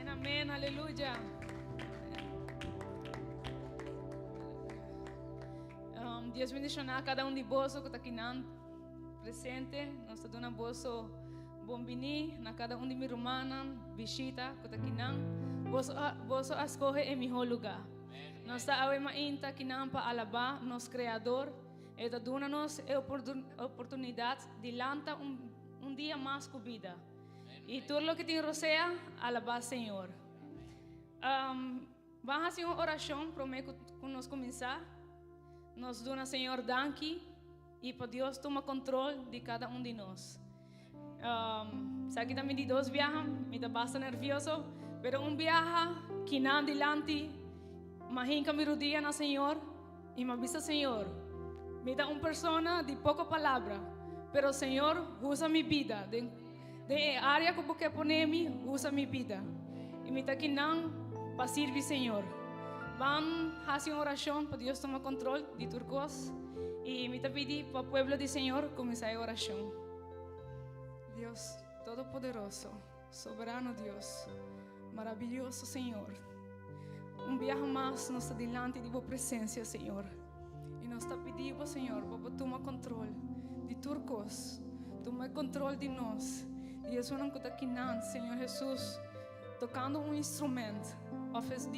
Amén, aleluya. Dios bendicionar a cada de vós que está aqui presente. Nós estamos dando vosso bom vini na cada de minha romana visita que está aqui vosso escolhe em melhor lugar. Nós estamos ainda aqui para alabar nosso Criador. E está dando-nos a oportunidade de lançar dia mais com vida. E tudo o que tem rodeia, alabar Senhor. Vamos fazer uma oração para nós começar. Nós damos Senhor danke e para Deus tomar controle de cada de nós. Sei que também de dois viajan, me está bastante nervioso, pero viaja que não adiante, imagina me rodeia na Senhor e me avisa Senhor, me dá uma pessoa de pouca palavra, pero Senhor usa minha vida. De área que você põe-me, usa minha vida. E me está aqui não para servir, Senhor. Vamos fazer uma oração para Deus tomar controle de turcos. E me está pedindo para o povo do Senhor começar a oração. Deus Todo-Poderoso, Soberano Deus, maravilhoso Senhor. Viaje mais nós está diante de Sua presença, Senhor. E nós está pedindo, Senhor, para tomar controle de turcos. Tomar controle de nós. E isso não está aqui não, Senhor Jesus, tocando instrumento.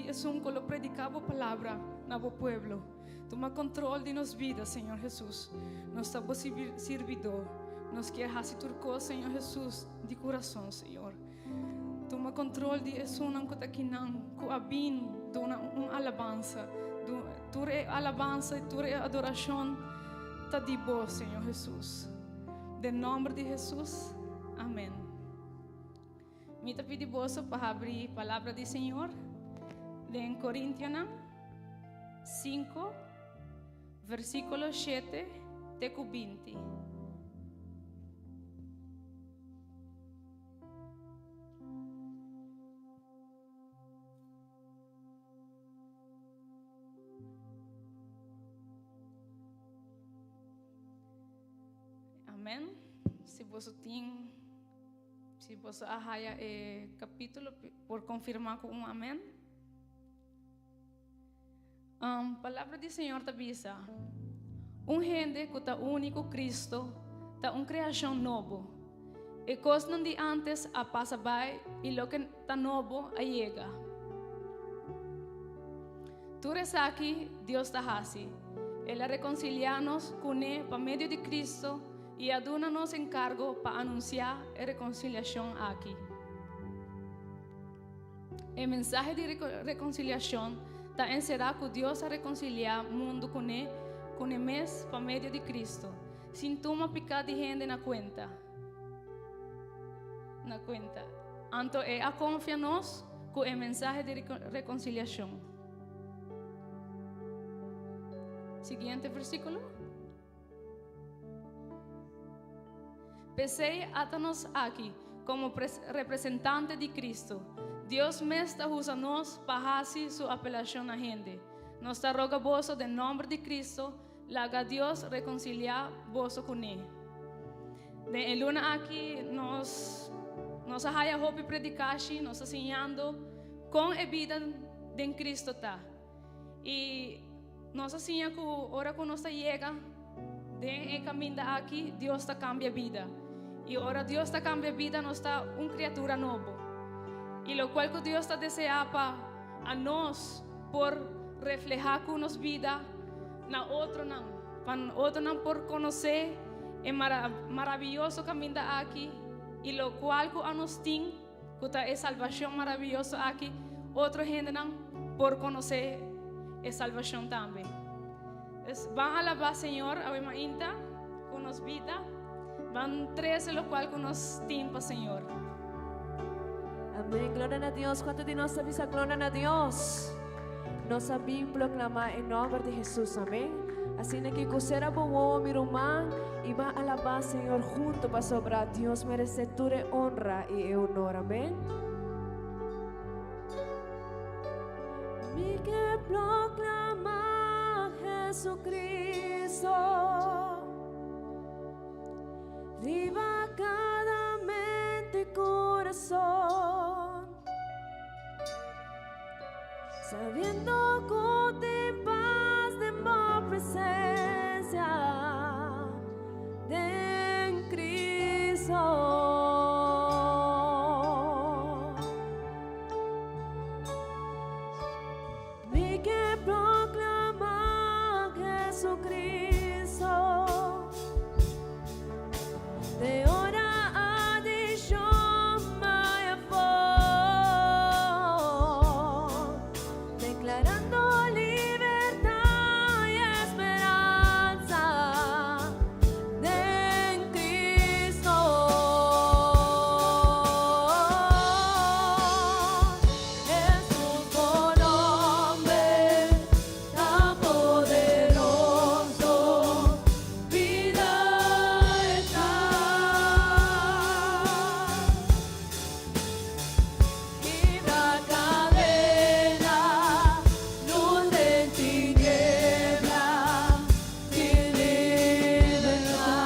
Isso é que predicava a palavra no povo. Toma controle de nossas vidas, Senhor Jesus. Nós estamos servidor. Nós queremos fazer tudo, Senhor Jesus, de coração, Senhor. Toma controle de isso não está aqui não, com a bem, dona uma alabança. Tu é alabança e tu é adoração. Está de boa, Senhor Jesus. Em nome de Jesus. Amém. Me te pedi vosso para abrir a palavra do Senhor em Coríntios 5, versículo 7 até 20. Amém. Se você arraia o capítulo por confirmar com amém. Palavra do Senhor te avisa. Gente que está único Cristo, está uma criação nova. E coisas de antes a passa by e lo que está novo a chega. Tu aqui, Deus está assim. Ele reconcilia-nos com Ele por meio de Cristo. E aduna-nos encargo para anunciar a reconciliação aqui. O mensagem de reconciliação está encerrado que Deus a reconciliar o mundo com Ele mesmo por meio de Cristo, sem tomar pecado de gente na conta. Então, a confiar-nos com o mensagem de reconciliação. Seguinte versículo. Pensei até-nos aqui como representante de Cristo. Deus mesmo usa nós para fazer sua apelação na gente. Nós te roga vos, em nome de Cristo, laga Deus reconciliar vos com Ele. De luna aqui, nós haya hope predicar, nós ensinando com a vida de Cristo tá. Y nós assim que hora que nós chega de caminho aqui, Deus está cambia vida. E ora Deus está cambia vida, nós está criatura novo. E lo qual que Deus está deseando a nós por reflejar com nos vida na outro não, para outro não por conhecer é maravilhoso caminho aqui e lo qual que a nós tem que é salvação maravilhosa aqui, outro gente não por conhecer é salvação também. Van a alabar Senhor, a ver ainda com nos vida, van 13 lo qual que nos tem para Senhor. Amém, glória a Deus. Quanto de nós avisa glória a Deus? Nós sabemos proclamar em nome de Jesus, amém? Assim que quiser bom mi irmão e va a alabar Senhor junto para sobrar. Deus merece toda honra e honor, amém? Mi que proclama Jesucristo, riva cada mente y corazón, sabiendo que te paz de mi presencia de Cristo. Mi que proclama Jesucristo, de hora a dicho my voz, declarando libertad y esperanza en Cristo. Jesús por nombre tan poderoso, vida está. Quebra cadena, luz de tiniebla, sin libertad.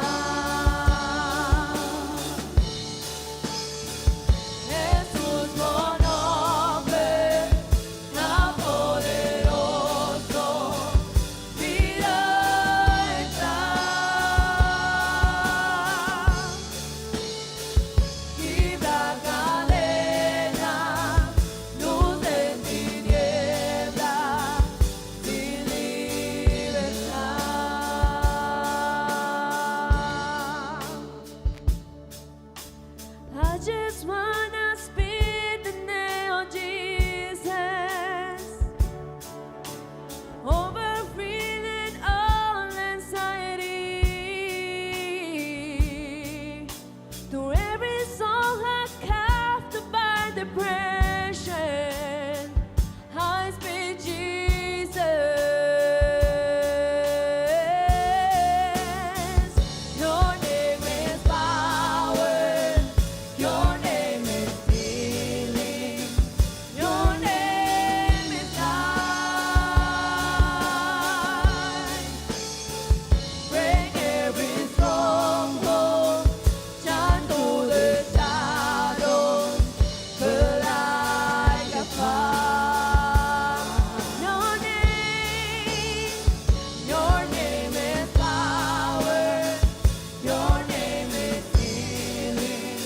Jesús por nombre tan poderoso, vida está. Quebra cadena, luz de tiniebla, sin libertad. I just wanna speak the name of Jesus over feeling all anxiety, to every soul captured by depression. I speak Jesus. Your name is power. Your name is healing. Your name is life. Break every stronghold. Shine through the shadows. Burn like a fire. Your name is power. Your name is healing.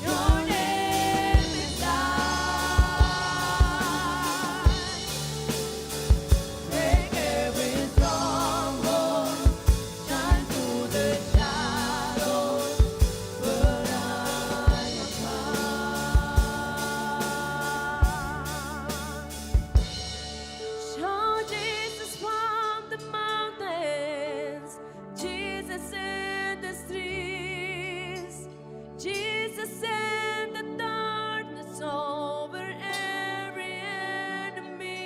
Your name is life. Break every stronghold. Shine through the shadows. Burn like a fire. Show Jesus from the mountains, Jesus in the streets, Jesus in the darkness over every enemy,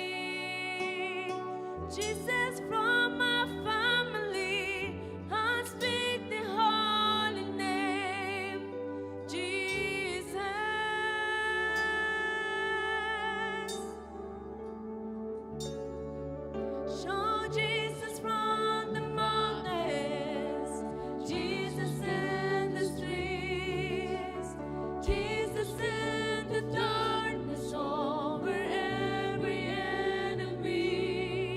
Jesus from my family. I speak the holy name, Jesus. Show Jesus from the mountains, Jesus in the streets, Jesus in the darkness over every enemy,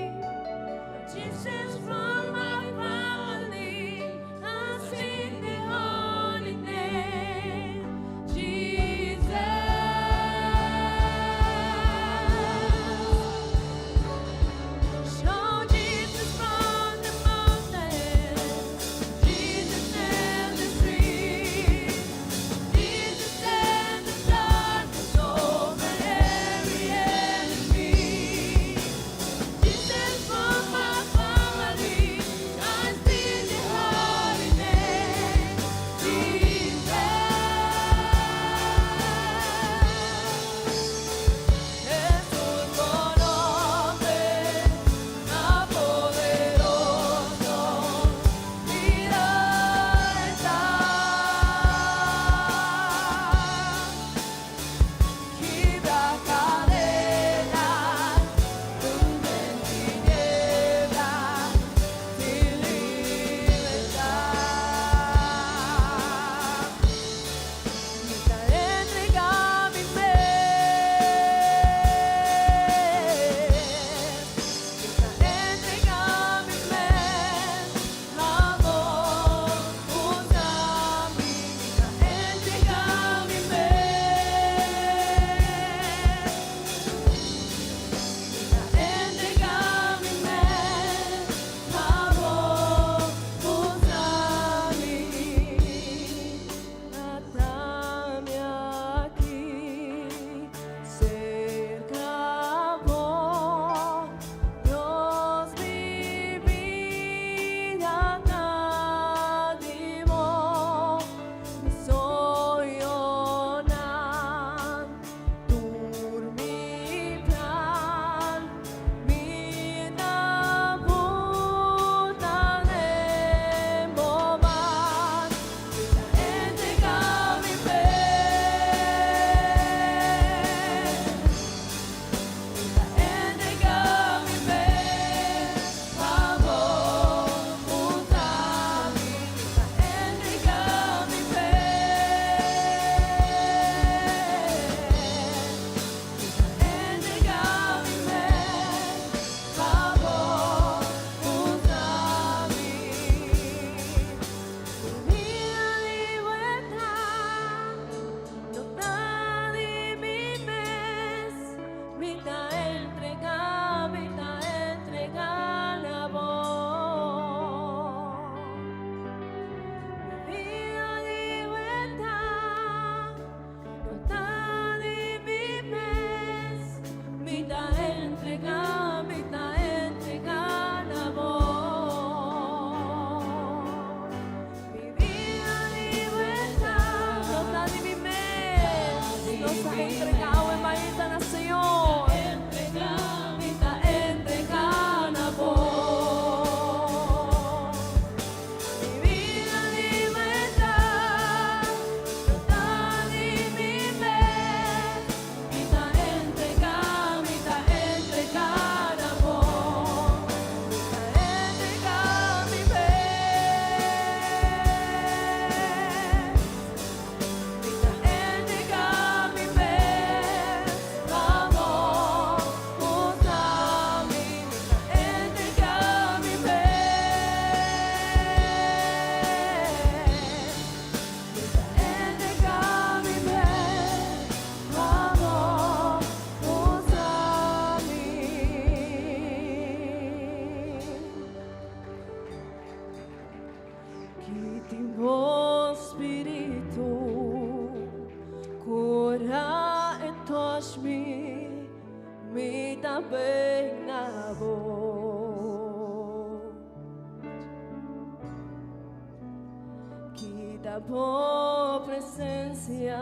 la tua presencia,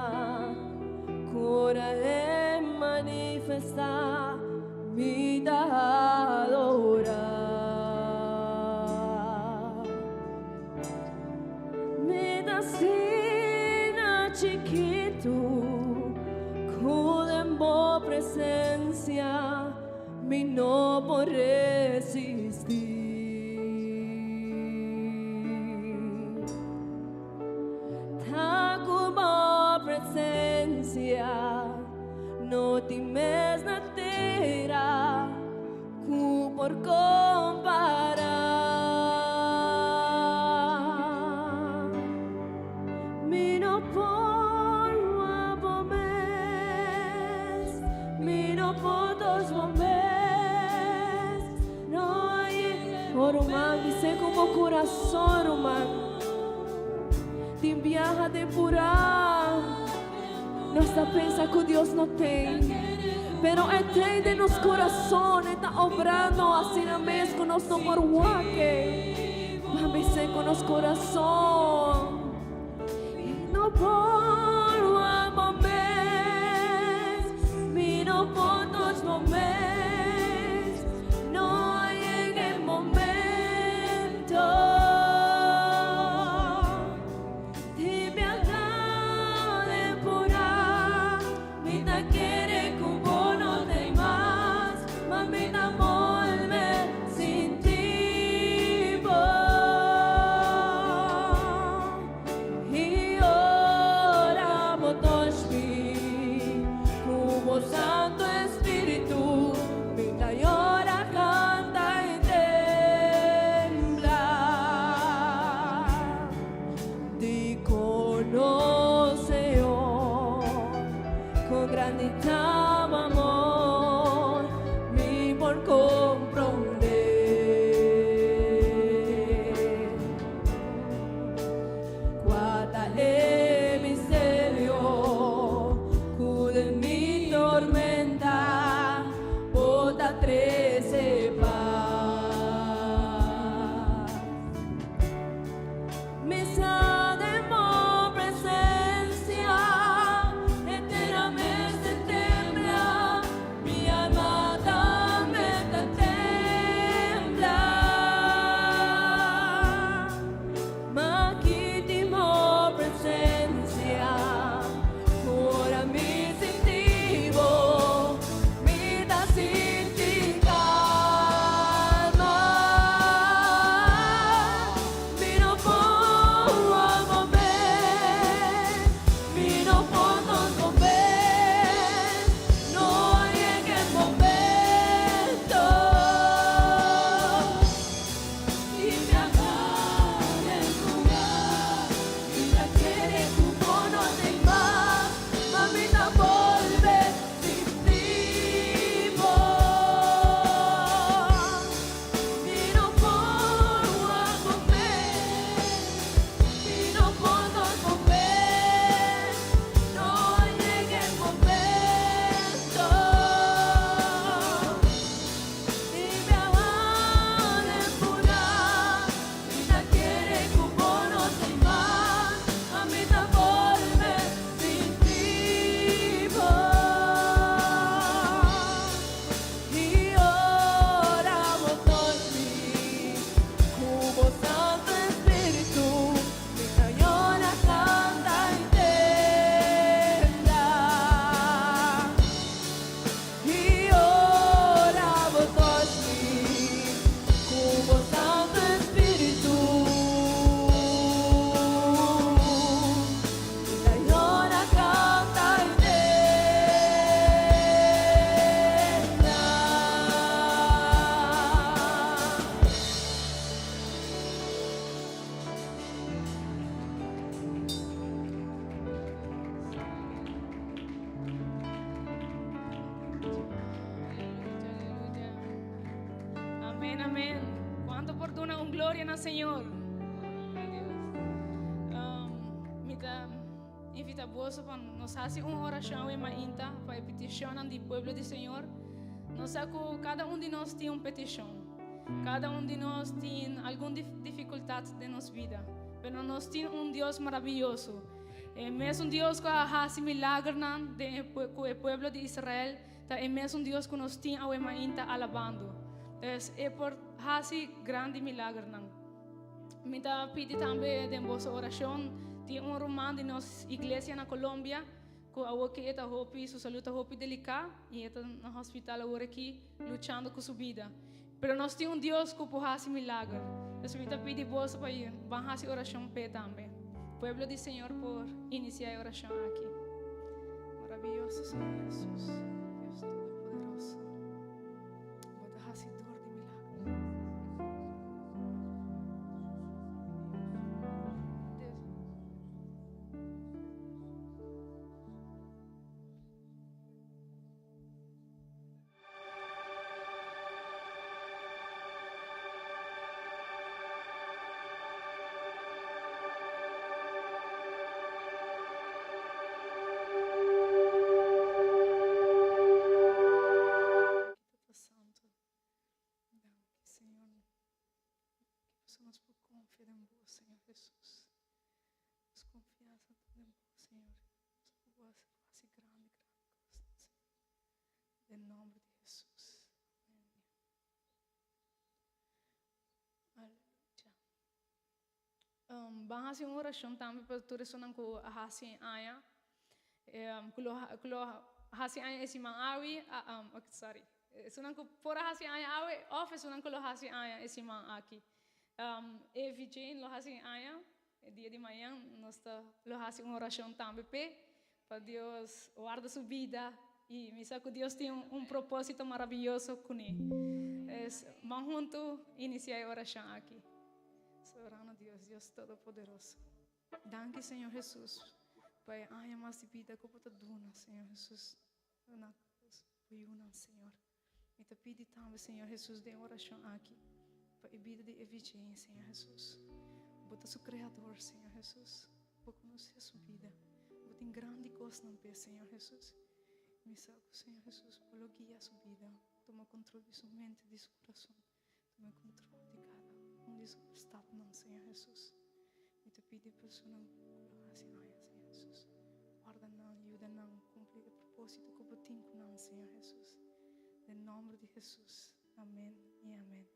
cura e manifesta mi da adorar. Mi da sina chiquito, con boa presencia, mi no puedo resistir. No temes na terra cu por comparar. Mi no por abomes, mi no por dos bomes. No hay por humano, dice como corazón humano. Te viaja de pura. Nossa pensa que Deus não tem, pero Ele tem de nos corações, está obrando assim mesmo com nosso moruaque. Vamos ser com nosso coração. Não por momentos, me não por dois momentos, não chega momento. Amén. ¿Cuánto oportuna un gloria al Señor? Mita invita vos para nos hacer una oración en mainta para petición del pueblo del Señor. Nos saco cada uno de nosotros tiene una petición. Cada uno de nosotros tiene alguna dificultad de nuestra vida. pero nos tiene un Dios maravilloso. Es un Dios que hace milagros con el pueblo de Israel. Es un Dios que nos tiene alabando. Es por hacer grandes milagros. Me pide también de vuestra oración. Tiene un hermano de nuestra iglesia en Colombia que está su salud está delicada y está en el hospital ahora aquí luchando con su vida. Pero nos tiene un Dios que puede hacer milagros. Entonces me pide vos para ir, van a hacer oración también. Pueblo del Señor por iniciar oración aquí. Maravilloso Señor Jesús, Dios Todopoderoso. Voy a hacer dor de milagros. Somos por confiar en vos, Señor Jesús. Nos confianza en vos, Señor. Vos haces grandes cosas. En nombre de Jesús. Amén. Aleluya. Van a hacer una oración también para tu resonan con Hasi Aya. Hasi Aya es man awi. Sorry. Sunan ko por Hasi Aya awi. Off sunan ko lo Hasi Aya es man aqui. Evijin lo hace amanhã, dia de manhã, nós lo hace uma oração também para Deus guardar sua vida e me sabe que Deus tem propósito maravilhoso com ele. Vamos juntos iniciar a oração aqui. Orando a Deus, Deus Todo-Poderoso. Danke, Senhor Jesus. Pai, amanhã mais de vida que eu posso dar, Senhor Jesus. Na cruz, Senhor. E te pedi também, Senhor Jesus, de oração aqui. Para a vida de evidência, Senhor Jesus. Bota seu Criador, Senhor Jesus. Para conhecer sua vida. Bota em grande coisa no pé, Senhor Jesus. Me salve, Senhor Jesus, para guiar sua vida. Toma controle de sua mente, de seu coração. Toma controle de cada de seus estados, Senhor Jesus. E te pedi para o Senhor, Senhor Jesus. Guarda não, ajuda não, cumprir o propósito que eu tenho com nós, Senhor Jesus. Em nome de Jesus. Amém e amém.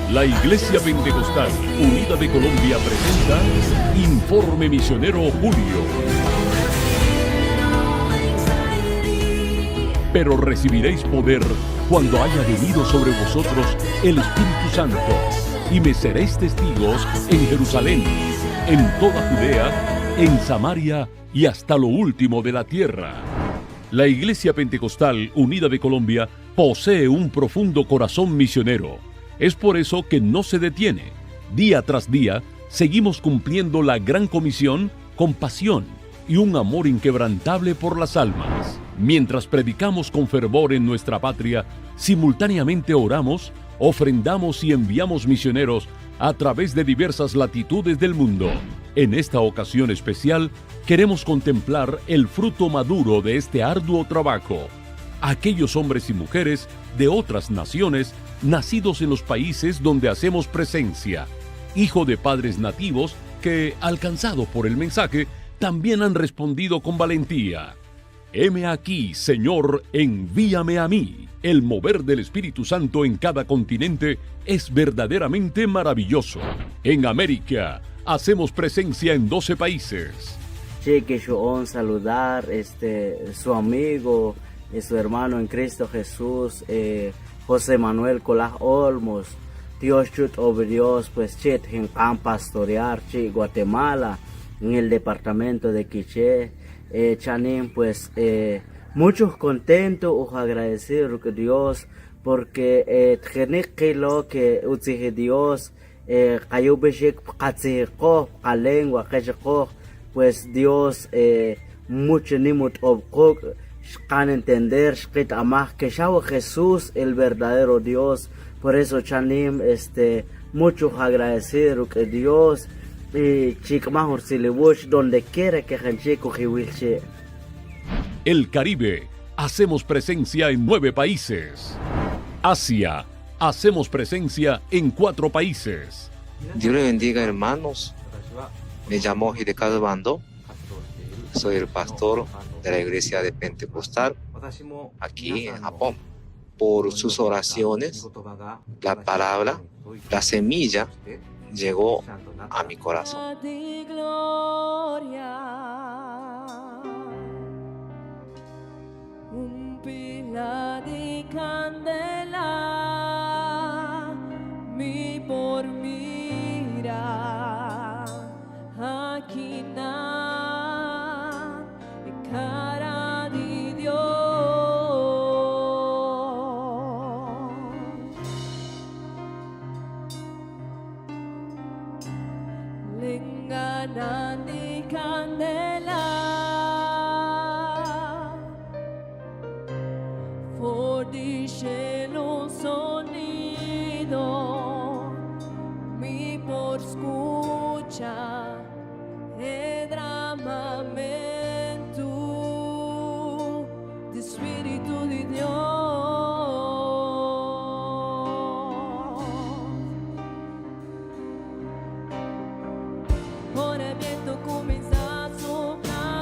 La Iglesia Pentecostal Unida de Colombia presenta Informe Misionero Julio. Pero recibiréis poder cuando haya venido sobre vosotros el Espíritu Santo, y me seréis testigos en Jerusalén, en toda Judea, en Samaria y hasta lo último de la tierra. La Iglesia Pentecostal Unida de Colombia posee un profundo corazón misionero. Es por eso que no se detiene. Día tras día, seguimos cumpliendo la gran comisión con pasión y un amor inquebrantable por las almas. Mientras predicamos con fervor en nuestra patria, simultáneamente oramos, ofrendamos y enviamos misioneros a través de diversas latitudes del mundo. En esta ocasión especial, queremos contemplar el fruto maduro de este arduo trabajo. Aquellos hombres y mujeres de otras naciones nacidos en los países donde hacemos presencia, hijo de padres nativos que, alcanzados por el mensaje, también han respondido con valentía. Heme aquí, Señor, envíame a mí. El mover del Espíritu Santo en cada continente es verdaderamente maravilloso. En América, hacemos presencia en 12 países. Sí, que yo saludar su amigo, su hermano en Cristo Jesús, José Manuel Colas Olmos, Dios chut Dios, pues chit en Camp Pastorear, chi Guatemala, en el departamento de Quiché, Chanín, pues muchos contentos, os agradecidos a Dios, porque lo que utije Dios, Kayubeshik Katziko, Kalengua, Keshiko, pues Dios mucho nimut obkok, can entender, Shkit Amah, que Shao Jesús, el verdadero Dios. Por eso Chanim, mucho agradecer que Dios y Chikmahur Silibush, donde quiera que Genchico Jiwilche. El Caribe, hacemos presencia en 9 países. Asia, hacemos presencia en 4 países. Dios le bendiga, hermanos. Me llamo Hidecayo Bando. Soy el pastor de la iglesia de Pentecostal aquí en Japón. Por sus oraciones, la palabra, la semilla llegó a mi corazón. A ti gloria, un pilar de candela, mi por mira, aquí na, cara de Dios. Lengana di candela, fordice un sonido, mi por escucha el dramamento de Espíritu de Dios. Ora viento comienza a soplar.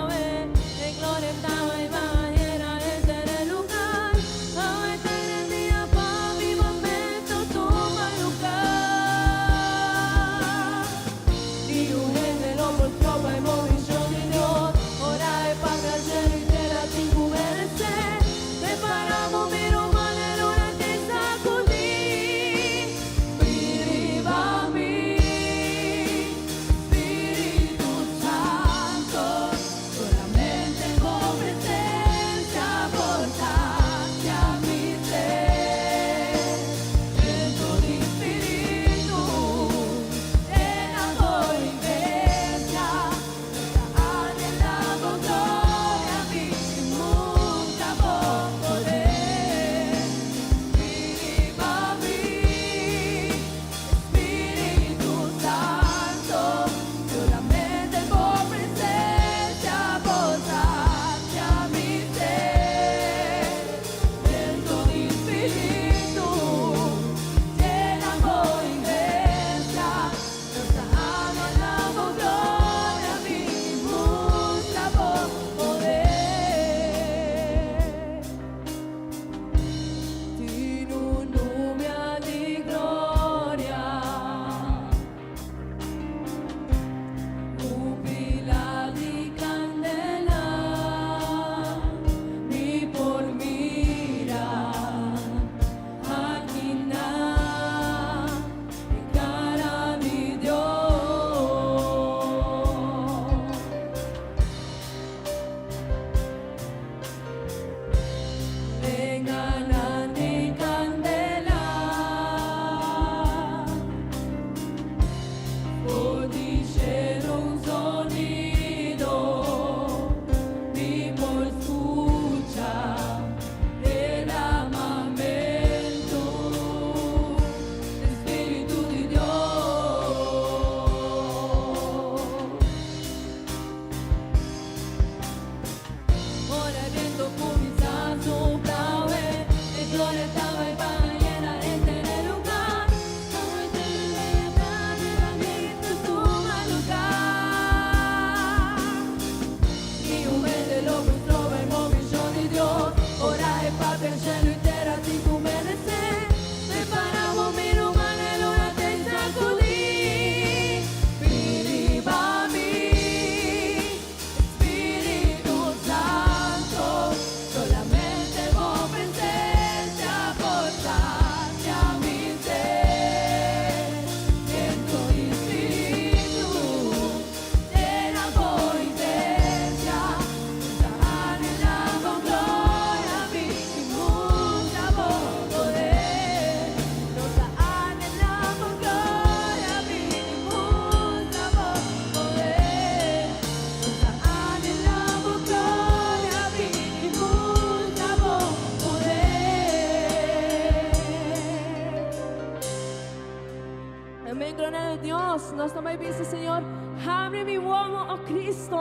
Amén, gloria a Dios. Nós também dice, Senhor, abre mi uomo, oh Cristo,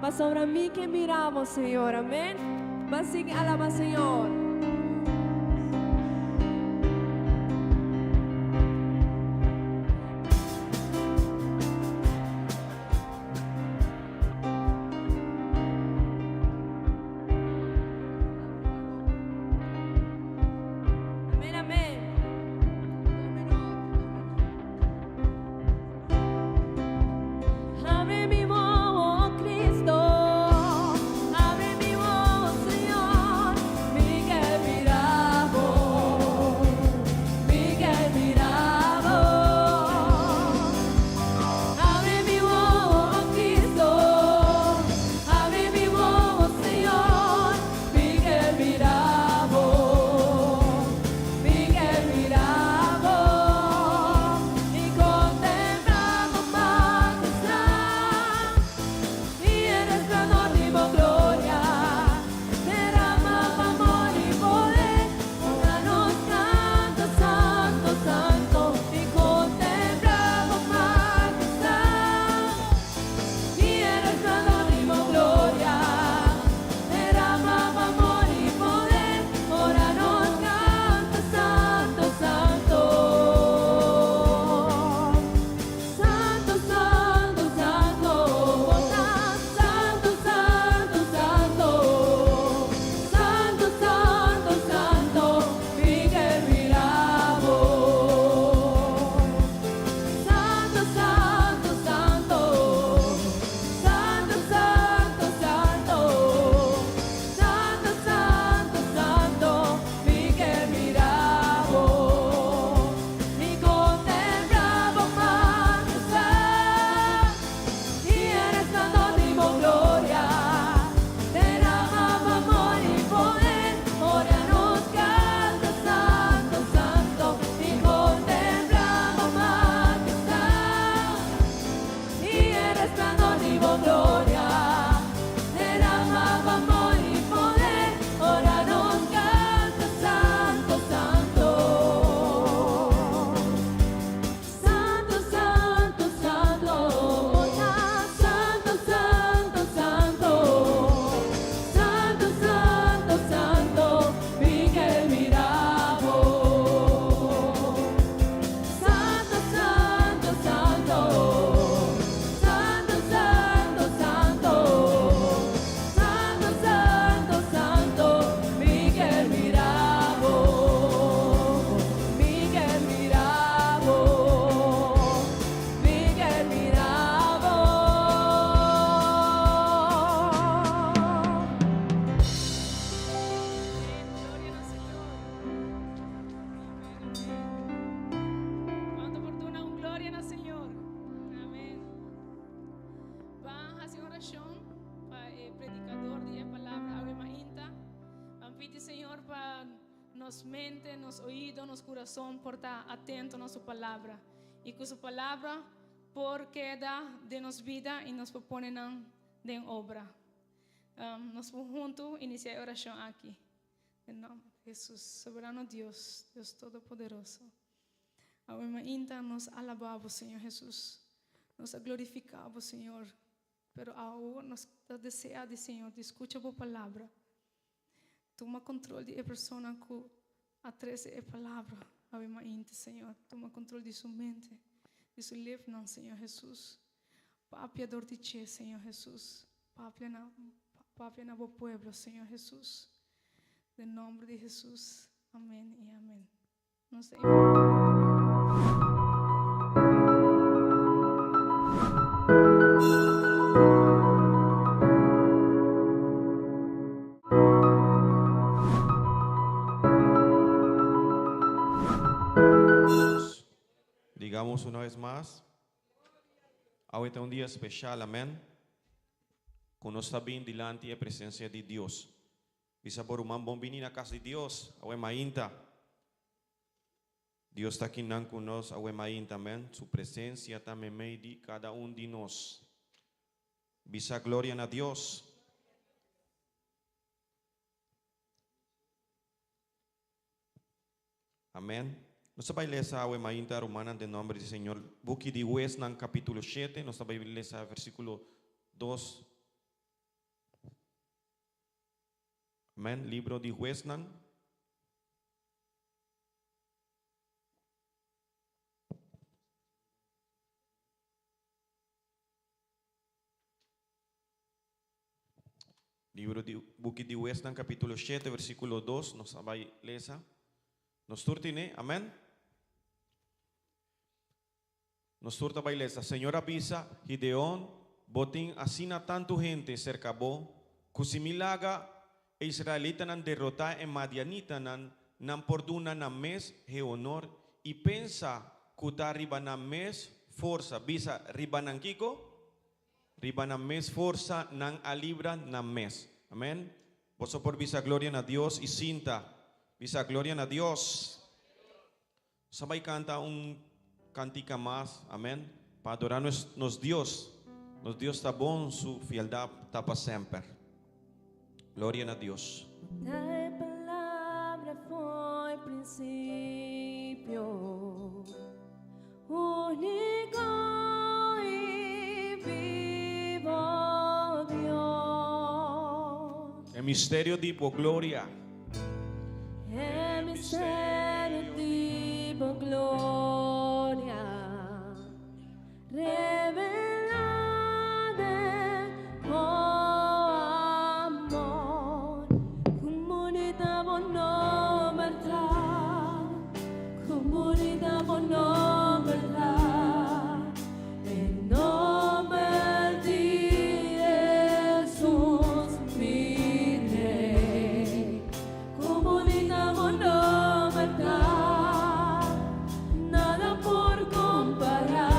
mas sobre mí que miramos, Senhor. Amém. Mas sigue, alaba, Senhor. Amém, amém. Abre mi uomo, oh Cristo, abre mi uomo, Señor, mi que miramos, mi que miramos. Abre mi uomo, oh Cristo, abre mi uomo, Señor, mi que miramos, mi que miramos y contemplamos majestad y el resplandor de tu gloria. Derramamos amor y poder, ahora nos canta santo, santo y contemplamos majestad y el resplandor de tu gloria. Derramamos amor y poder, ahora nos canta santo, santo. Santo, santo, santo, santo, santo, santo, santo, santo, santo, Miguel Mirabo. Santo, santo, santo, santo, santo, santo, santo, santo, santo, Miguel Mirabo. Y contemplamos majestad y el resplandor de tu gloria. Derramamos amor y poder, ahora nos canta santo, santo y contemplamos majestad y el resplandor de tu gloria. Derramamos amor y poder, ahora nos canta santo, santo. Santo, santo, santo, santo, santo, santo, santo, santo, santo, Miguel Mirabo. Santo, santo, santo, santo, santo, santo, santo, santo, santo, Miguel Mirabo, Miguel Mirabo, Miguel Mirabo. Gloria al Señor. Quanto oportuna un gloria al Señor. Amén. Van a hacer oración para el predicador de la palabra, Ave Mainta. Van pedir, Señor, para nos mente, nos oído, nos corazón, por estar atento a su palabra. Y que su palabra por queda de nos vida y nos proponen de obra. Nos vamos juntos a iniciar oración aquí. En nombre de Jesús, soberano Dios, Dios Todopoderoso. Ave Mainta, nos alabamos, Señor Jesús. Nos glorificamos, Señor. Pero ahora nos deseamos, Señor, de escuchar tu palabra. Toma control de la persona que atreve la palabra. Ave Mainta, Señor. Toma control de su mente, de su livro, Señor Jesús. Papia dor de ti, Señor Jesús. Papia na vosso pueblo, Señor Jesús. En nombre de Jesús. Amén y amén. No sé. Digamos una vez más, ahorita un día especial, amén. Con nós bem delante da presença de Deus. Bisa por uma bom venir na casa de Deus, a Mainta. Deus está aqui conosco, a Mainta, amém. Sua presença também meio de cada de nós. Bisa glória a Deus. Amém. Nos va a leer esa mainta romana de nombre del Señor. Buki de Huesnan capítulo 7. Nos va a leer ese versículo 2. Amén. Libro de Huesnan. Libro de Buki de Huesnan capítulo 7 versículo 2. Nos va a leer esa. Nos turtine. Amén. Nos turta bailesa, Señor avisa, Gideón, botín, asina tanto gente cerca bo, kusimilaga, e israelita nan derrota en Madianita nan porduna nan mes, he honor, y pensa, kuta ribanan mes, forza, visa ribanan kiko, ribanan mes, forza, nan alibra nan mes. Amén. Vos por visa gloria a Dios y cinta, visa gloria a Dios. Sabay canta cantica más, amén, para adorar nos Dios está bon, su fieldad está para siempre. Gloria a Dios. Thy palabra foi princípio, único y vivo Dios. El misterio tipo gloria. El misterio tipo gloria. Revelade oh amor, comunidad bono verdad, comunidad bono verdad, en nombre de Jesús mi Rey, comunidad bono verdad, nada por comparar.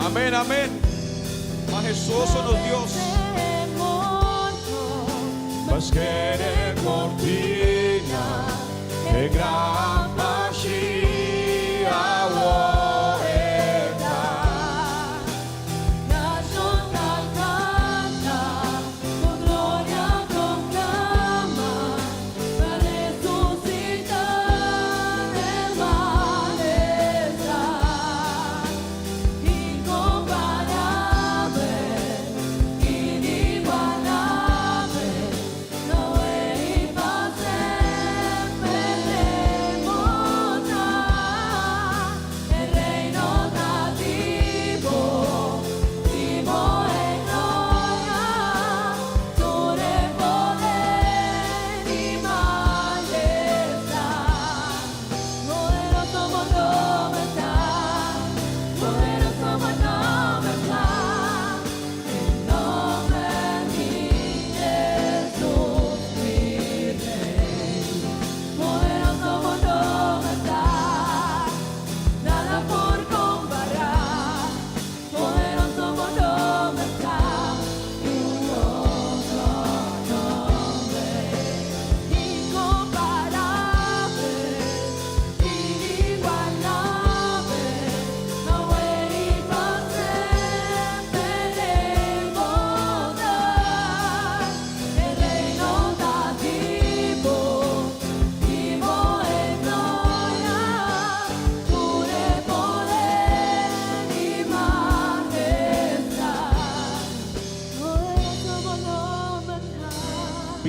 Amén, amén. Majestuoso nos Dios. Mas querer cortina de gran magia poeta. Nacional canta, con gloria proclama, para resucitar el malestar. Incomparable, inigualable, no es para siempre.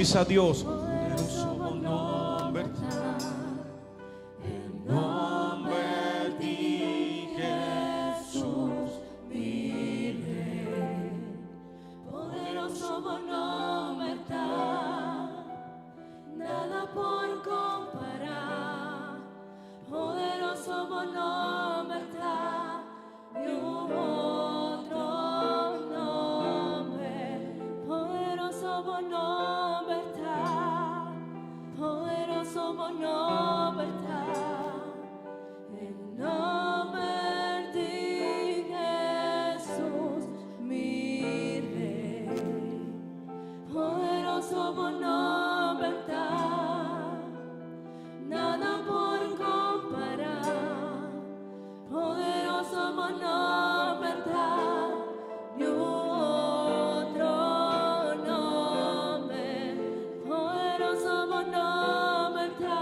bendice a Dios. Poderoso nombre. El nombre de Jesús, mi Rey. Poderoso nombre está, nada por comparar. Poderoso nombre está, y un otro nombre. Poderoso nombre está, poderoso nombre está. El nombre de Jesús, mi Rey. Poderoso nombre está, nada por comparar. Poderoso nombre está, y otro nombre. Poderoso nombre está,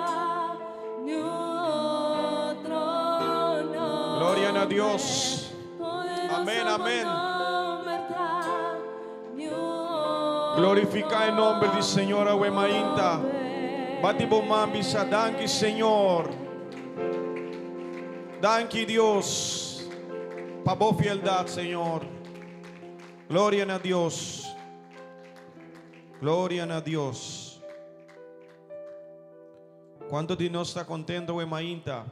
y otro nombre. Gloria a Dios. Amén, amén. Glorifica el nombre del Señor a Wemainta. Bati bomambisa, danki Señor. Danki Dios. Pa bo fieldad, Señor. Gloria a Dios. Gloria a Dios. ¿Cuánto de nos está contento, Wemainta?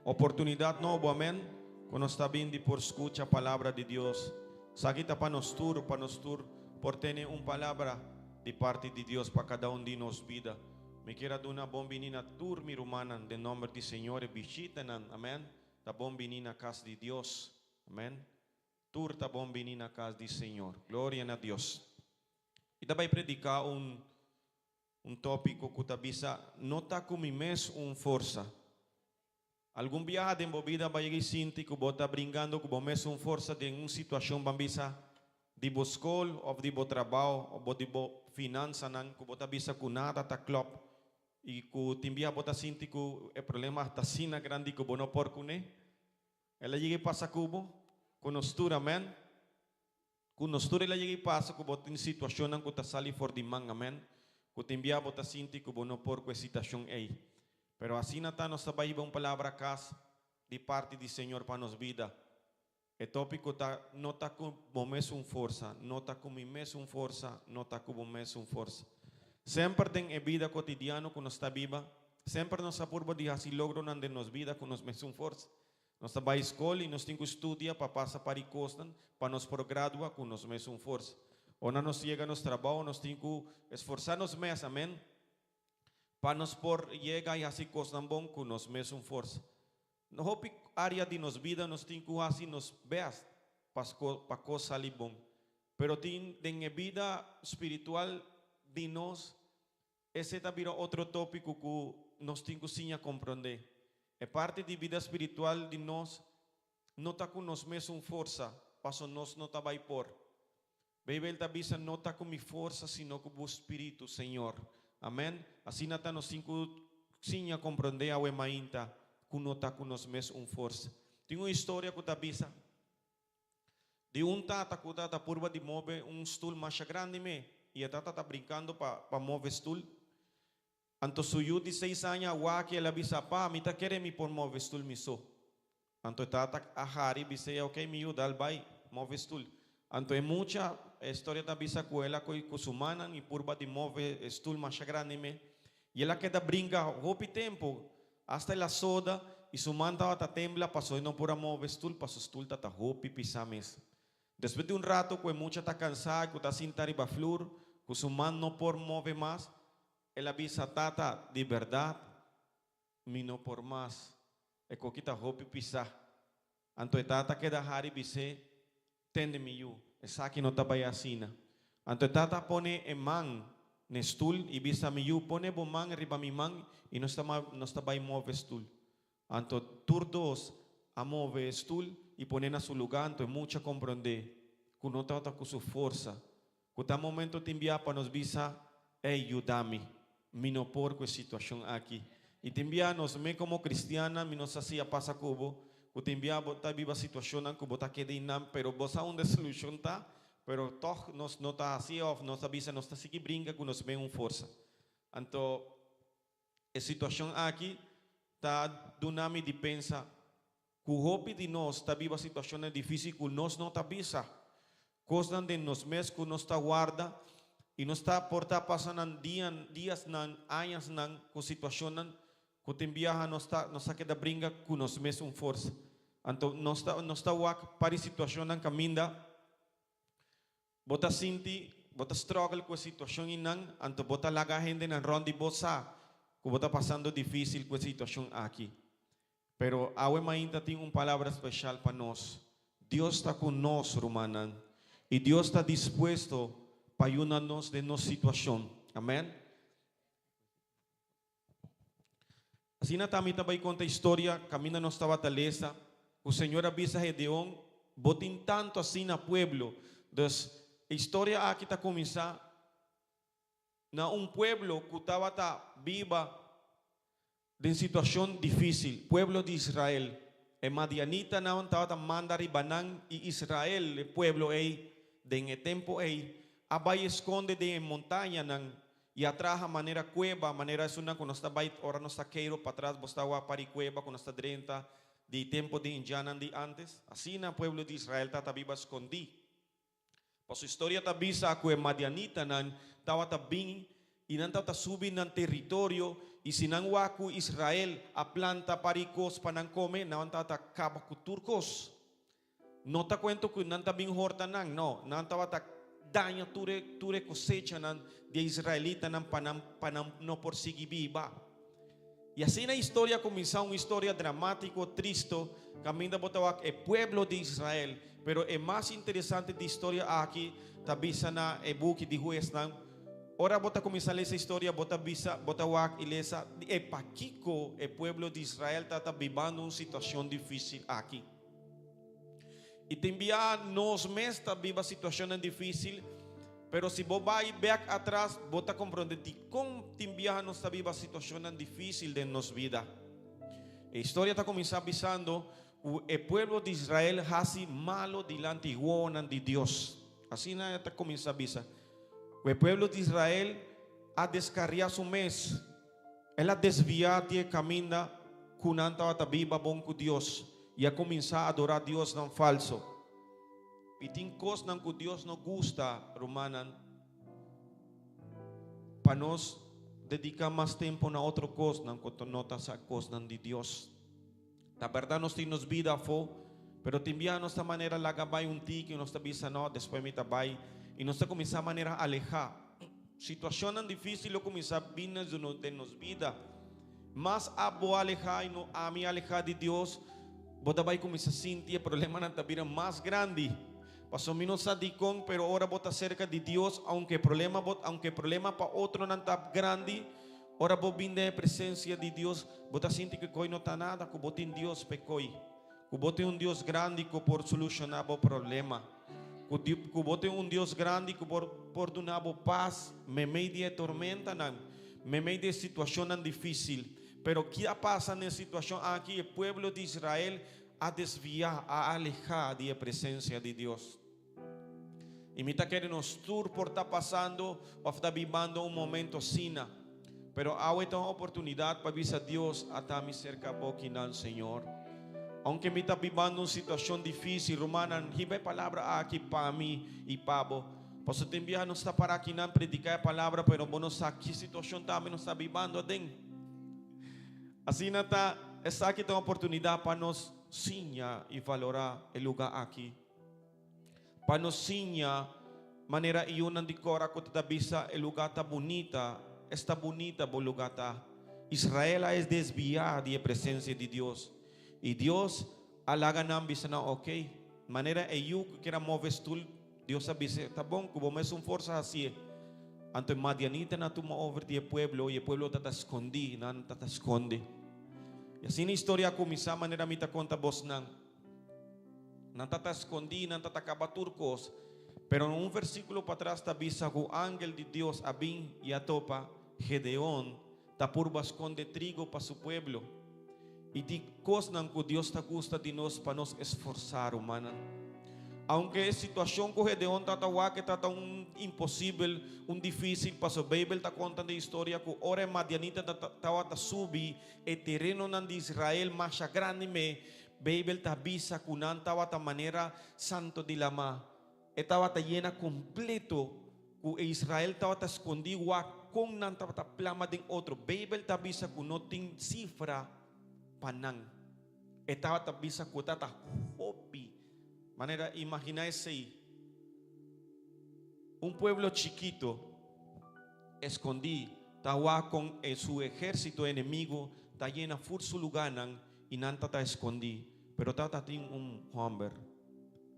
Oportunidad nueva, amén. Cuando está bien de por escucha palabra de Dios. Sakita para nos tur, por tener una palabra de parte de Dios para cada uno de nos vida. Me quiero dar una bombinina tur, mi hermana, de nombre de Señor, visitanan, amén. La bombinina casa de Dios, amén. Tur ta bombinina casa de Señor. Gloria a Dios. Y te voy a predicar un tópico que te avisa, no está con mi mes un fuerza. Algum viaje de movida vai ir sinti que você está brincando com você uma força de uma situação bambisa de bo escola ou de bo trabalho ou de bo finança não que você bisa com nada tá club e que timbia você sinti que o problema está sina grande que você não pode com ele ela chega passa cubo com nostura amém com nostura ela chega passa que você em situação não que está sali for de manga amém que timbia você sinti que você não pode com a situação aí. Pero así nata nos va a ir una palabra acá de parte del Señor para nos vida. El tópico no está como mes un fuerza, no está como mes un fuerza, no está como mes un fuerza. Siempre en vida cotidiana que nos está viva, siempre nos apurba de así logro de nos vida con nos mes un fuerza. Nos va a escuela y nos tengo estudia para pasar para costan, para nos por gradua con nos mes un fuerza. O no nos llega nos trabajo, nos tengo esforzarnos mes, amén. Para nos por llegar y así cosas bon con nos mes un fuerza. No hopi área de nos vida nos tinco así nos veas para cosas salir bon. Pero en vida espiritual de nos ese también otro tópico que nos tinco sin comprender. Es parte de vida espiritual de nos no está con nos mes un fuerza, paso nos no está vai por. Bebé el tabisa no está con mi fuerza sino con tu espíritu, Señor. Amén. Así nata nos cinco sin comprender a Wemainta que no está con nos mes un fuerza. Tengo una historia que te avisa de un tata que está purba de mover un stool más grande y el tata está brincando para mover stool. Anto suyo de 6 años guaki ela avisa pa mi ta quiere mi por mover stool mi so. Anto tata a Hari dice okay mi ayuda al bay mover stool. Anto hay mucha historia da bisa kuela ko kusumanan y purba de move stool más grande y ela queda brinca hopi tempo hasta la soda y su manta ta tembla pasó y no pura move stool pasó stool ta hopi pisames. Después de un rato que mucha ta cansada que ta sin tariba flor que su man no por move más ela avisa tata de verdad mi no por más e coquita hopi pisa. Anto tata queda hari bise tende mi yu esa aquí no está vaya asina. Anto tata pone en man nestul y visa mi yu pone bon man arriba mi man y no está vaya move stul. Anto turdos a move stul y ponen a su lugar anto mucha comprende que no trata con su fuerza. Que tal momento te envía para nos visa ayúdame mi no por qué situación aquí. Y te envía nos me como cristiana mi nos hacía pasa cubo. Que te envía botar viva situación que botar que dinam pero vos a una solución ta pero toch nos não está assim, ou nos avisa, nos está seguir brinca que nos vem força. Então, a situação aqui está dunami de pensa que o hopi de nós está viva a situação é difícil que nós não está avisa. Coisas de nos meses que nos está guarda e nos está por estar passando dias nan anos nan com situação nan que tem viaja nos está queda brinca que nos meses força. Então, nos está wak para a situação nan caminda. Bota sinti, bota struggle com a situação inang, então bota laga gente nan rondi bosa, que bota passando difícil com a situação aqui. Pero awe mainta tem palavra especial para nós. Deus está conosco, Romanan, e Deus está disposto para ayudarnos de nossa situação. Amém? Assim na tamita vai contar a história, caminha nossa batalha. O Senhor avisa a Gedeón, botin tanto assim na pueblo. Então, a história aqui está começando na pueblo que estava viva de situação difícil, pueblo de Israel. E Madianita não estava mandar Banán e Israel, o pueblo aí, de tempo aí, abai esconde de montanha nan e atrás a maneira cueva, maneira é uma quando está vai ora não está queiro para trás, bostava para cueva quando está drenta de tempo de indiana de antes. Assim na pueblo de Israel estava viva escondido. Mas a história está visa que Madianita nan estava bem e não estava subindo no território e se não waku Israel a planta paricos para não comer, não estava acaba com turcos. Não está cuento que não está bem horta não estava daña ture cosecha nan de israelita nan para não perseguir viva. E assim na história começou uma história dramática, triste, caminho da botawa é pueblo de Israel. Pero é mais interessante da história aqui, tá visa na e book de Juez nan. Ora bota começar essa história, bota visa, botawa ilesa é paquico, é pueblo de Israel tá vivendo uma situação difícil aqui. E também nos meses está viva situação difícil, pero se você vai back atrás, você está compreendendo como também nos está viva situação difícil de nossa vida. A história está começando avisando o pueblo de Israel hace malo delante de Deus. Assim está começando a avisar. O pueblo de Israel a descarriar su mês, ela desviar de caminho que não está viva bom com Deus. E a começar a adorar Deus não falso. E tem coisas que Deus não gosta, Romanan, para nós dedicar mais tempo na outra coisa, quando não está a coisa de Deus. Na verdade, nós temos vida fo, pero também nossa maneira lá vai tique, nós está bisa não, depois me vai e nós está começar a maneira a alejar. Situação difícil eu começar a vir de nossa vida, mas a boa alejar e não a me alejar de Deus. Bota vai começar a sentir problema na vida mais grande. Passou menos sadicón, pero ahora bota cerca de Deus, aunque problema para outro não está grande, ahora vos vinde a presença de Deus, bota sente que coi não está nada, que bota em Deus pecoi, que bota Deus grande que por solucionar o problema, que bota Deus grande que por dar paz, me meio de tormenta, me meio de situação difícil. Pero que passa na situação aqui, o pueblo de Israel a desviar, a alejar da presença de Deus. E me está querendo tur por estar passando, ou estar vivendo momento sina. Pero há uma oportunidade para avisar a Deus a estar me cerca boquinal, Senhor. Aunque me está vivendo uma situação difícil, Romana, riba palavra aqui para mim e para você também não está para aqui não predicar a palavra, pero não sabe que situação também não está vivendo dentro. Assim essa aqui tem uma oportunidade para nós sinha e valorar o lugar aqui. Para nós sinha maneira iunan de cora que está visa o lugar está bonita o lugar está. Israel é desviar da presença de Deus. E Deus alaga nam bisa na ok. Maneira eu que quer mover tu, Deus avisa, tá bom, que vamos força assim. Anto Madianita na tuma over de pueblo e o pueblo está escondido, não está esconde. E assim a história começa, maneira me conta vos não está escondido, não está cabaturcos, pero um versículo para trás está visa que o ángel de Deus abin e a topa Gedeón está por esconde trigo para su pueblo. E de coisas que Deus está gusta de nós para nos esforçar, humana. Aunque situação com Gedeon tatawa que tata impossível, difícil, passo Bíblia tá contando história que ora Madianita tawa ta subi e terreno nan de Israel mas grande me Bíblia ta bisa kunan tawa ta maneira santo de lama. E tawa ta llena completo ku Israel tawa ta escondido kung nan tawa ta plama ding outro. Bíblia ta bisa ku no ting cifra panang. E tawa ta bisa ku tata hopi. Manera, imagínese un pueblo chiquito, escondí, tawa con su ejército enemigo, ta llena fursu luganan y nanta ta escondí, pero tata tin hombre,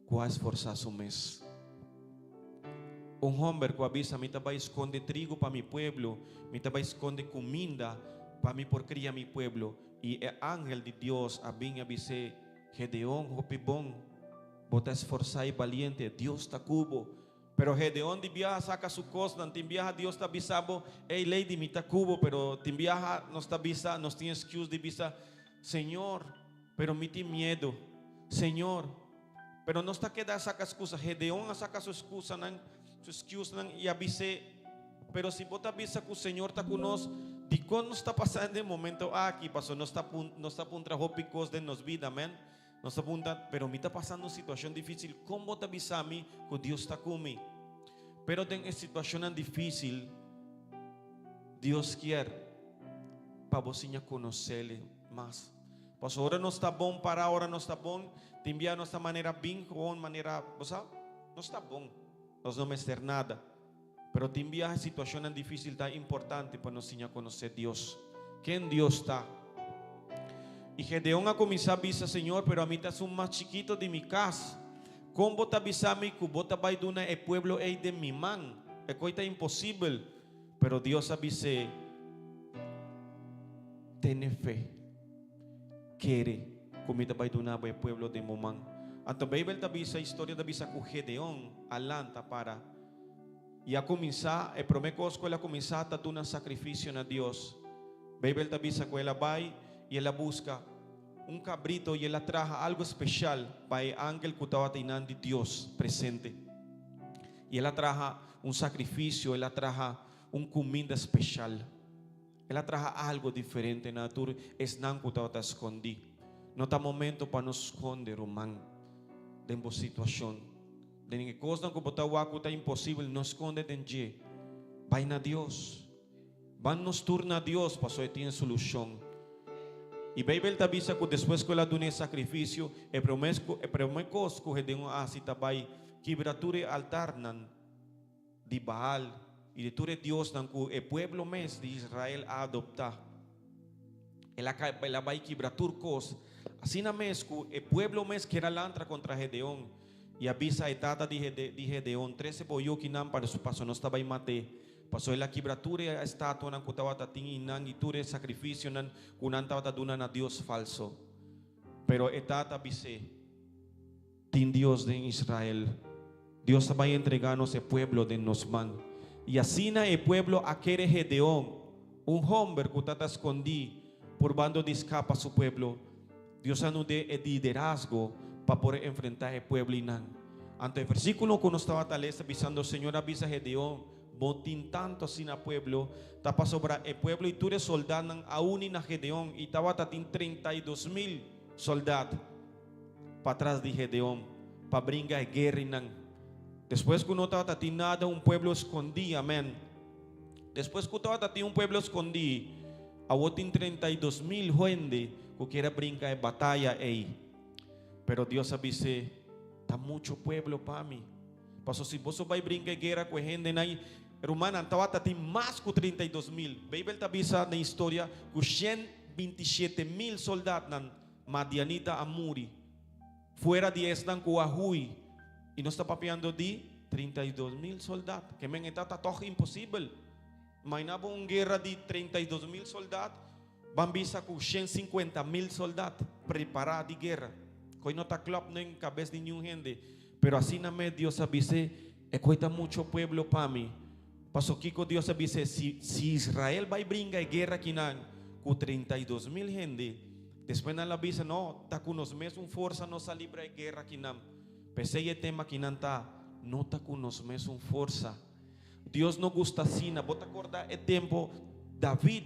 cuá esforzar su mes. Un hombre que avisa, mi taba esconde trigo para mi pueblo, mi taba esconde comida para mi porquería mi pueblo, y el ángel de Dios abin avise, Gedeón, hopibón, bota esforzar y valiente, Dios está cubo. Pero Gedeón de viaja saca su cosa, te viaja Dios está avisado, hey lady, mi está cubo, pero te viaja no está visa, no tiene excuse de visa, Señor, pero mi tiene miedo, Señor, pero no está queda saca excusa, Gedeón saca su excusa, su excuse y avise, pero si bota avisa que el Señor está con nosotros, de cuando no está pasando el momento aquí, pasó, no está por trabajo picos de nos vida, amén. Nos apunta, pero me está pasando una situación difícil. ¿Cómo te avisa a mí que Dios está conmigo? Pero en esta situación difícil, Dios quiere para vos conocerle más. Pues ahora no está bon, para ahora no está bon. Te envía de esta manera bien, con manera, no está bon. No me hacer nada. Pero te envía a situación difícil tan importante para nos conocer Dios. ¿Quién Dios está? Y Gedeón a comenzar a avisar, Señor, pero a mí estás un más chiquito de mi casa. ¿Cómo te avisarme que vos te vas a dar el pueblo de mi man? Es coisa imposible. Pero Dios avise, ten fe, quiere, como te vas a dar el pueblo de mi man. Hasta Bíblia te avisa a história te avisa que Gedeón alanta para. E a começar, é primeira coisa que ela começar a dar um sacrifício a Deus. Bíblia te avisa que ela vai y ella busca un cabrito y ella traja algo especial para el ángel que estaba teniendo de Dios presente. Y ella traja un sacrificio, ella traja un comida especial. Ella traja algo diferente, natura es nan que estaba escondido. No está momento para nos esconder, román, de una situación. De ninguna cosa que está imposible, no esconde de allí. Vayan a Dios. Van nos turna a Dios para que tiene solución. Y Bíblia te avisa que después que ela dá esse sacrifício, é primeira coisa que Gedeón hace também, quebratura altar de Baal e de todo Deus que o pueblo mes de Israel a adoptar. Ela vai quebrar coisas. Assim na mes que o pueblo mes que era lantra contra Gedeón e avisa a etapa de Gedeón, 13 boiou que não para su paso não estava em mate. Pasó la quebratura a estatua nan kutawa tating inang iture sacrificio nan kunan tawata dunan a Dios falso. Pero etata bise tin Dios de Israel. Dios va a entregarnos el pueblo de Nosman. Y así na el pueblo aquere Gedeón, un hombre que tata escondí por bando de escapa a su pueblo. Dios nos dé el liderazgo para poder enfrentar el pueblo inang. Ante el versículo que nos estaba tal vez avisando, Señor avisa a Gedeón. Botin tanto assim na pueblo, tapa sobra el pueblo y ture soldados aún na Gedeón y tava tatin 32,000 soldados para atrás de Gedeón para brincar guerra nan. Después que no tava tatin nada un pueblo escondido, amén. Después que tava tatin un pueblo escondido, a botin 32,000 gente que quiera brincar en batalla ahí. Pero Dios avise, está mucho pueblo para mí. Pasó si vos vais brincar guerra con gente ahí. Romana, tawata tem mais que 32,000. Bíblia te avisa na história que 127,000 soldados na Madianita Amuri, fora de Estan Kuahui, e nós está papeando de 32,000 soldados. Que men está todo impossível. Mas na uma guerra de 32,000 soldados, van visa com 150,000 soldados preparados de guerra. Que não está claro nem cabeça de nenhum gente. Pero assim na medio Deus avise, é coita muito pueblo para mim. Pasó Kiko Dios avise, si Israel va a brincar guerra aquí con 32,000 gente, después la avisa, no, está con unos meses un fuerza no se libra de guerra aquí. Pensei el tema que nanta nota con nos mes un força. Dios no gusta sina. Vos te acordás el tiempo David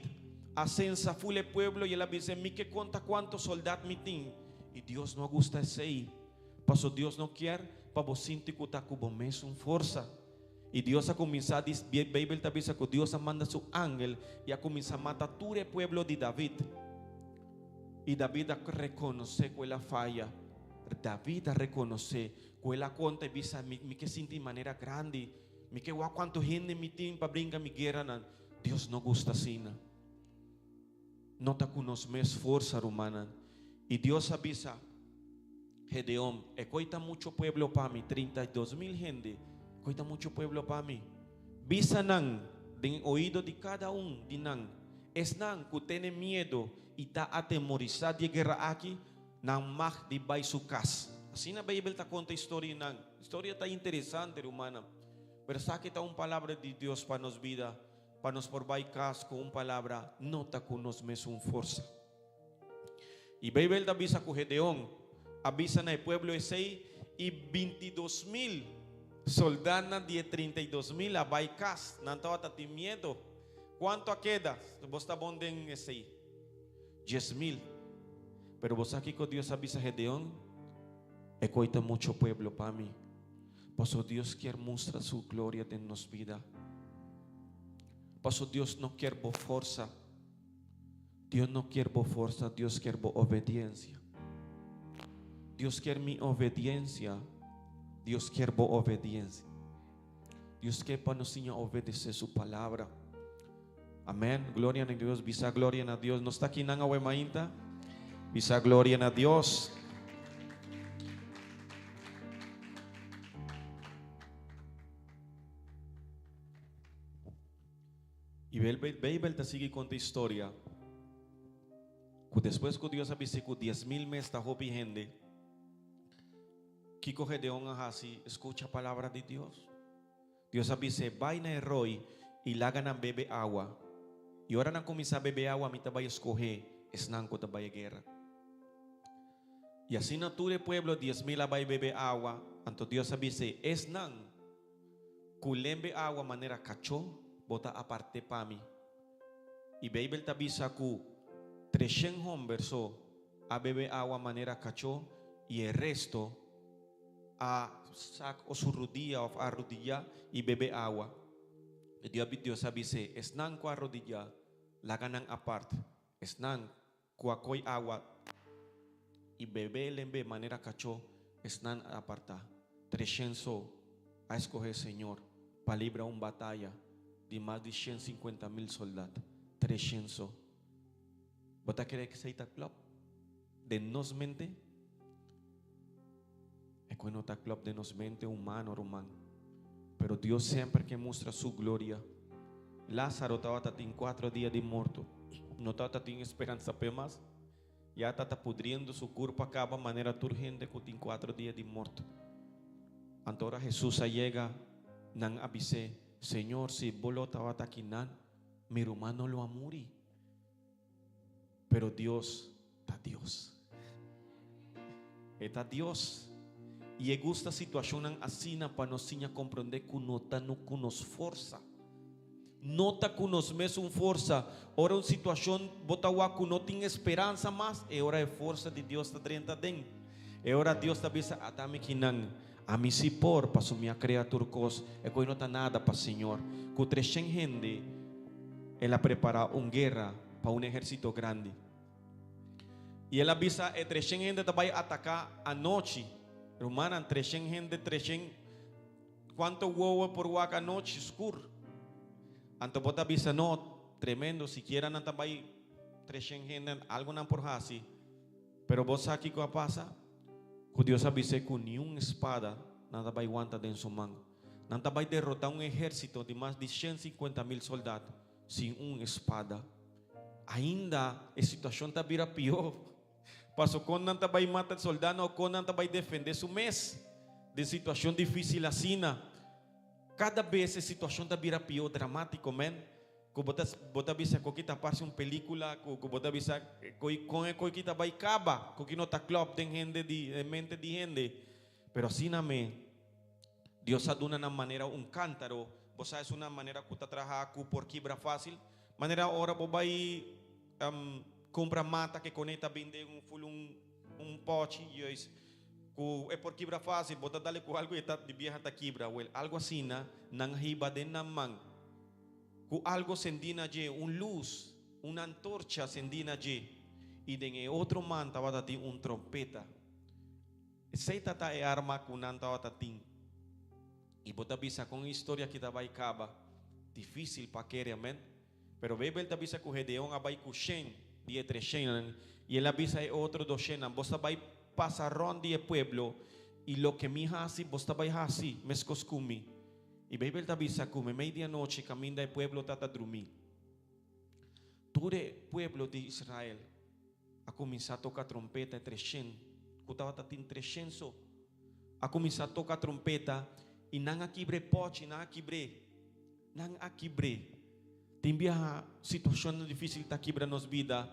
ascensa full el pueblo y él dice, mi que conta cuántos soldados mi tin. Y Dios no gusta ese ahí. Paso Dios no quiere para vos sentir que como mes un força. Y Dios ha comenzado a decir, Biblia te dice que Dios manda su ángel y ha comenzado a matar todo el pueblo de David. Y David ha reconocido que la falla. David ha reconocido que la conta y dice, mi que siente de manera grande. Mi que guau cuánto gente mi tiene para brincar mi guerra. Dios no gusta así. No está con nos mes fuerza humana. Y Dios avisa, Gedeón, coita mucho pueblo para mí, 32,000 gente. Coita mucho pueblo para mí. Visa nan, den oído de cada de nan. Es nan que tiene miedo y está atemorizado de guerra aquí, nan mag de bay su casa. Así na Biblia está conta historia nan. Historia está interesante, hermana. Pero sabe que está una palabra de Dios para nos vida, para nos por bay casa con una palabra, no está con nos mes un fuerza. Y Biblia avisa que Gedeón avisa en el pueblo ese y 22,000 soldados de 32,000 a Baicas, no estaba teniendo miedo. ¿Cuánto queda? Vos está bonde en ese 10,000. Pero vos aquí con Dios avisa Gedeón, coita mucho pueblo para mí. Paso Dios quiere mostrar su gloria en nos vida. Paso Dios no quiere vos fuerza. Dios no quiere vos fuerza, Dios quiere vos obediencia. Dios quiere mi obediencia. Dios quiere vos obediencia. Dios quiere para nos obedecer su palabra. Amén. Gloria a Dios. Visa gloria a Dios. No está aquí nada mainta. Visa gloria a Dios. Y Biblia te sigue con tu historia. Que después que Dios avise que 10,000 meses está hopi gente. Kiko Gedeón así, escucha palabra de Dios. Dios avise, vaina de Roy y la ganan bebe agua. Y ahora no comienza a beber agua, a mí te vaya a escoger, es nanco te vaya a guerra. Y así no tú de pueblo 10,000 va a beber agua. Entonces Dios avise, es nan. Culembe agua manera cachó, bota aparte para mí. Y Biblia te avisa que 300 hombres a beber agua manera cachó y el resto a sac o su rodilla o a rodilla y bebe agua. Dios avise, esnan con rodilla la ganan aparte, esnan con agua y bebe lembe manera cachó, esnan aparta. 300 a escoger Señor para librar una batalla de más de 150,000 soldados. 300. ¿Vos te crees que se está club de nos mente? Es que no está club de nos mente humano, hermano. Pero Dios siempre que muestra su gloria. Lázaro estaba en 4 días de muerto. No estaba en esperanza más. Ya está pudriendo su cuerpo acaba de manera urgente que en 4 días de muerto. Ahora Jesús llega, nan avise, Señor, si vos lo estaba aquí, mi hermano lo amuri. Pero Dios está Dios. Está Dios. Y me gusta situación así para nos comprender que no está con nos fuerza. No está con nos mesmo fuerza. Ahora una situación bota que no tiene esperanza más. E ahora es fuerza de Dios está dentro de él. E ahora Dios está diciendo, atame que não. A mí si por para minha criatura cos. E que não está nada para Señor. Que 300 gente ela prepara una guerra para un ejército grande. Y él avisa, 300 gente vai atacar a noche. Hermana, 300 gente, 300. ¿Cuánto huevo por huaca noche escuro? Anto bota avisa, no, tremendo. Si quieran no vai 300 gente, algo não por así. Pero vos aquí qué pasa? Que Dios avisa que ni una espada nada vai aguantar en su mano. Nada vai derrotar un ejército de más de 150,000 soldados sin una espada. Ainda a situación está vira pior. Pasó con nanta vai matar soldado o con nanta vai defender su mes de situación difícil assim. Cada vez a situación está vira pior, dramático, man. Que bota avisa que está parte uma película, que bota avisa que vai acaba, que não está club de gente de mente de gente. Pero así name, Dios ha dado una manera, un cántaro, vos sabes una manera que te trabaja por quebra fácil, manera ahora vos vas y compra mata que conecta vende un pote e é por quebra fácil, bota dale com algo e tá de vieja tá quebra, well, algo assim na nang hiba den na man, com algo sendina je, luz, uma antorcha sendina je, e den outro man tava tati trompeta, seita tá arma com nan tava tati, e bota bisa com história que tava acaba, difícil para querer, amém, pero bebel tá bisa com Gedeon abai com Shen, dia 300, e ele avisa é outro do Shen, vos vai pasaron de pueblo y lo que mi hasi vos tabay hasi meskos kumi y bebel tabisa kumi medianoche camina de pueblo tata drumi ture pueblo de Israel a começar a tocar trompeta 300 kutava tatin 300 a começar a tocar trompeta e não aquibre pote não aquibre tem via situação difícil tá quebra nos vida.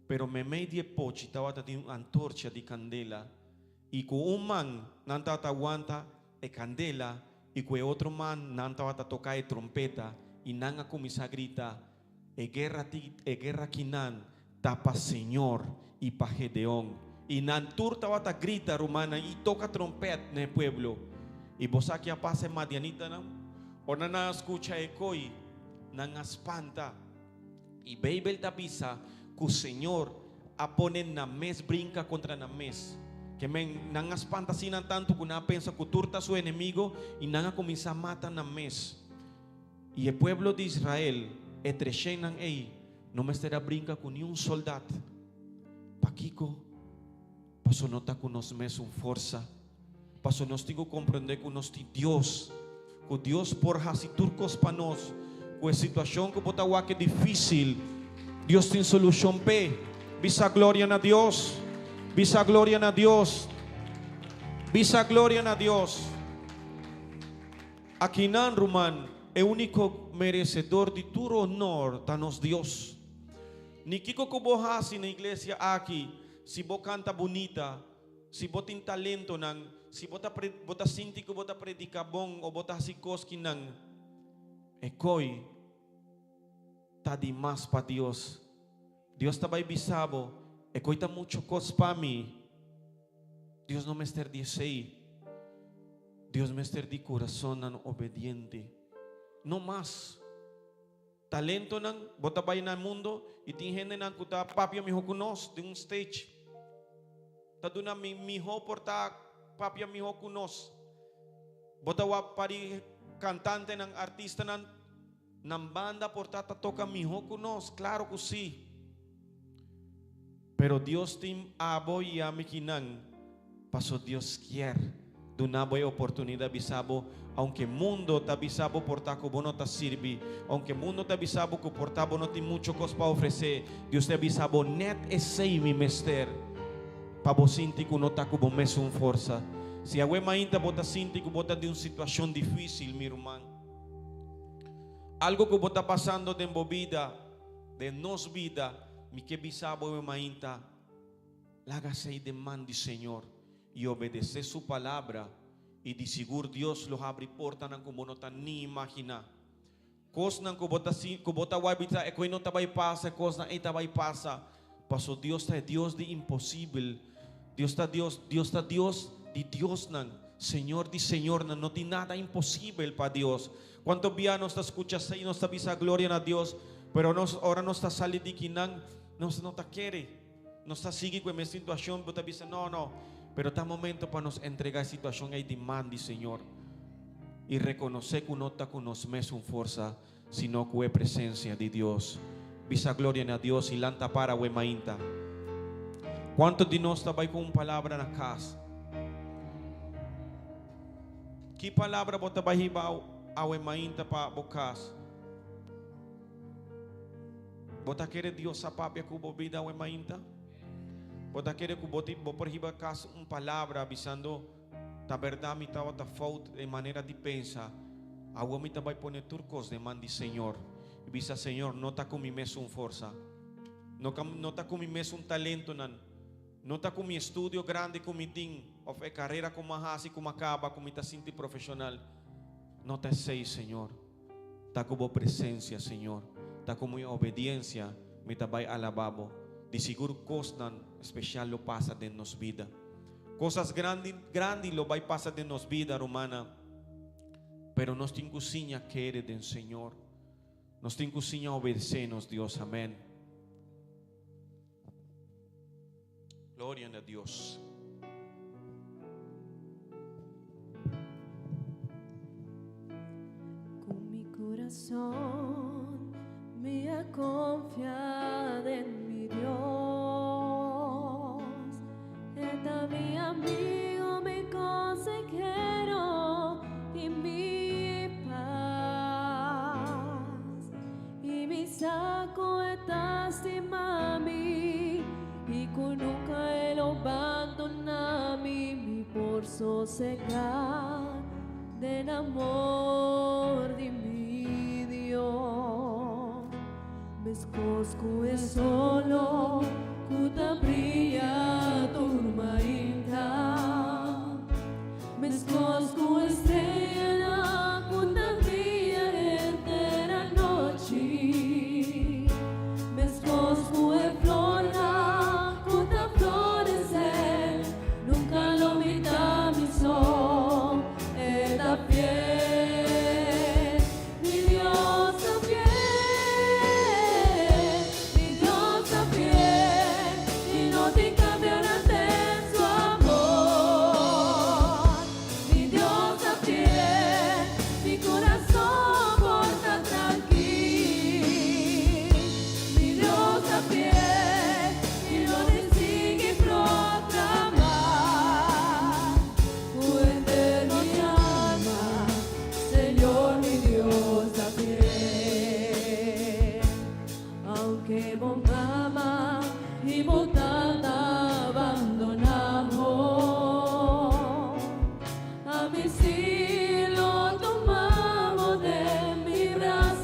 Pero me media pochi estaba teniendo una antorcha de candela y con un man no estaba aguanta de candela y con otro man no estaba tocar de trompeta y no a comenzar a gritar guerra quinan tapa Señor y pa Gedeón y Nantur estaba a grita romana y toca trompeta en el pueblo y vos aquí a pase madianita no o no escucha ecoy no espanta y Babel tapisa que o Senhor a pone na mes brinca contra na mes que não espanta assim tanto que não pensa que turta seu inimigo e não começa a matar na mes e o povo de Israel é trechenan ei não me estará brinca com nenhum soldado paquico passo não está com nós mesmo força passo nós tenho que compreender que nós temos Deus que Deus por hasi turcos para nós com a situação que botar que é difícil Dios tiene solución P. Visa gloria a Dios. Visa gloria a Dios. Visa gloria a Dios. Aquí nan Román, el único merecedor de tu honor, danos Dios. Ni kiko que vos haces en la iglesia aquí, si vos canta bonita, si vos tienes talento nan, si vos sinti que vos predica bon o vos haces cosas que nan, ekoi tá demais para Deus. Deus está bem bisabo. E coita muito coisa para mim. Deus não me está dizendo. Deus me está de coração obediente. Não mais. Talento não. Bota bem no mundo. E tem gente não que está papi amigo conosco de stage. Tá dando amigo por tá papi amigo conosco. Bota o pari cantante não artista não. Nam banda portata toca mijo conosco, claro que sim. Pero Deus tem abo e amikinan. Paso Deus quer de uma boa oportunidade bisabo, aunque mundo tá bisabo portar como não tá sirve, aunque mundo tá bisabo que portar não tem muito coisa para oferecer, Deus te bisabo net esse mi mester. Para você sentir que não tá como mesmo força. Se a uema ainda bota sentir que bota de uma situação difícil, meu irmão. Algo que está pasando en mi vida, de nos vida, mi que bisabo me mainta, lágase de man de Señor y obedece su palabra y de seguro Dios los abre portas como no tan ni imagina. Cosas que bota guabita, e que no te va a pasar, cosas que te va a pasar. Paso Dios es Dios de imposible. Dios está Dios de Dios nan. Señor de Señor nan. No tiene nada imposible para Dios. ¿Cuántos días nos escuchas y nos avisa gloria a Dios? Pero ahora no está saliendo de Quinan, no te quiere, no está sigue con mi situación, pero te avisa no. Pero está momento para nos entregar situación y demanda, Señor, y reconocer que no está con nosotros con fuerza, sino que es presencia de Dios. Visa gloria a Dios y lanta para huemainta. ¿Cuántos de nosotros están con una palabra en la casa? ¿Qué palabra vos te vas a ir a huemainta para bocas? Bota querer Dios a papia que vos vida huemainta? Bota querer que vos por arriba casa uma palavra avisando da verdade me estava da falta de maneira de pensar. A homem vai poner turcos de mão de Senhor. E diz Senhor, não está com mim mesmo força. Não está com mim mesmo talento não. Não está com meu estúdio grande, com meu ting, ou é carreira como a hasi, como acaba, como está sinto profissional. Não te sei, Senhor. Está com boa presença, Senhor. Está com minha obediência, me tabay alababo. De seguro coisas especial lo passa de nos vida. Coisas grandes lo vai passa de nos vida, romana. Pero nos tem cozinha querer do Senhor. Nos tem cozinha obedecer-nos, Deus. Amém. Glória a Deus. Con mi corazón me he confiado en mi Dios. Está mi amigo, mi consejero y mi paz. Y mi saco está mami y con nunca él abandona mi por sosegar del amor de mi Dios. Mescosco es solo, cuta brilla turmaita. Mescosco estrella, cuta brilla entera noche. Mescosco es flora, cuta florecer, nunca lo mita mi sol. Era fiel, mi Dios es fiel, mi Dios es fiel, y no te cambiará de su amor. Mi Dios es fiel, mi corazón porta tranquilo. Mi Dios es fiel, y no le sigue proclamar. Fuente mi alma, Señor mi Dios es fiel. Aunque vos ama y vos abandonamos, a mí sí lo tomamos de mi brazo.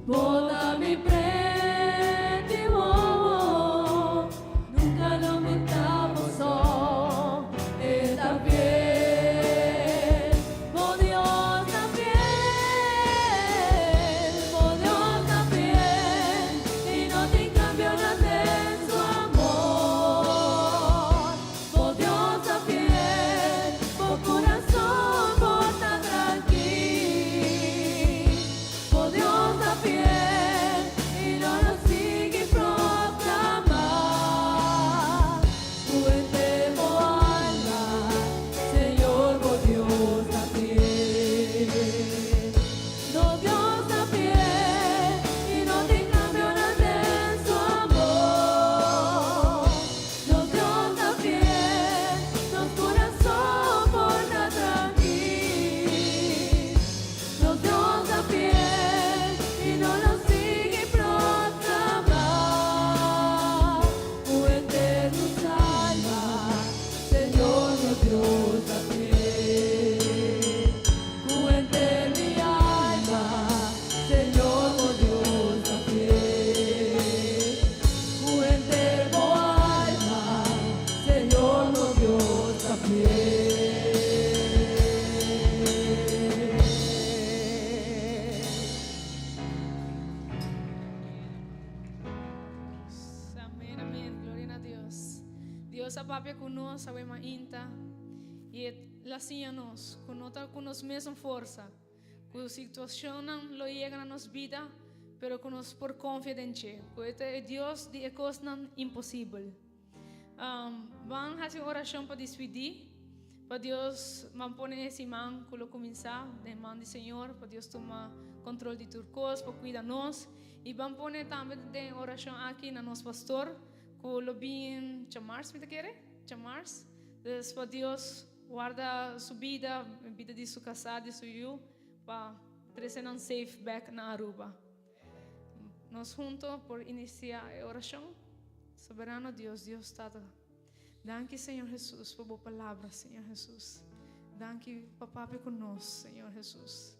Boda mi prendimos, nunca lo metamos, está fiel, oh Dios está fiel, oh Dios está fiel, y no te cambiará de su amor, oh Dios está fiel, oh corazón porta tranquilo, oh Dios está fiel, y no lo sigue proclamar. Fuente mo alma, Señor, oh Dios está fiel. No Dios está fiel, y no te cambiará de su amor. No Dios está fiel, nos corazón porta tranquilo. No Dios está fiel, y no lo sigue proclamar. Fuente nos alma, Señor, oh Dios está fiel. Fuente mi alma, Señor, oh Dios está fiel. Fuente mi alma, Señor, oh Dios está fiel. Amén, amén. Gloria a Dios. Dios apapia conosco, sabe mainta. E lacia-nos, com nos mesma força. Com situação lo chega na nossa vida, pero com nos por confiança. Porque é Deus de coisas impossíveis. Vamos fazer oração para despedir. Para Deus manpone esse man, quando começar, demanda do Senhor, para Deus tomar controle de tudo coisas, para cuidar de nós. E vamos pôr também de oração aqui na nosso pastor, que lo bem chamar, se me quer, chamar. Então, para Deus guarda sua vida, a vida de sua casa, de seu filho, para trazer um safe back na Aruba. Nós juntos por iniciar a oração. Soberano Deus, Deus Tata. Danke, Senhor Jesus, por boa palavra, Senhor Jesus. Danke, Papá, conosco, Senhor Jesus.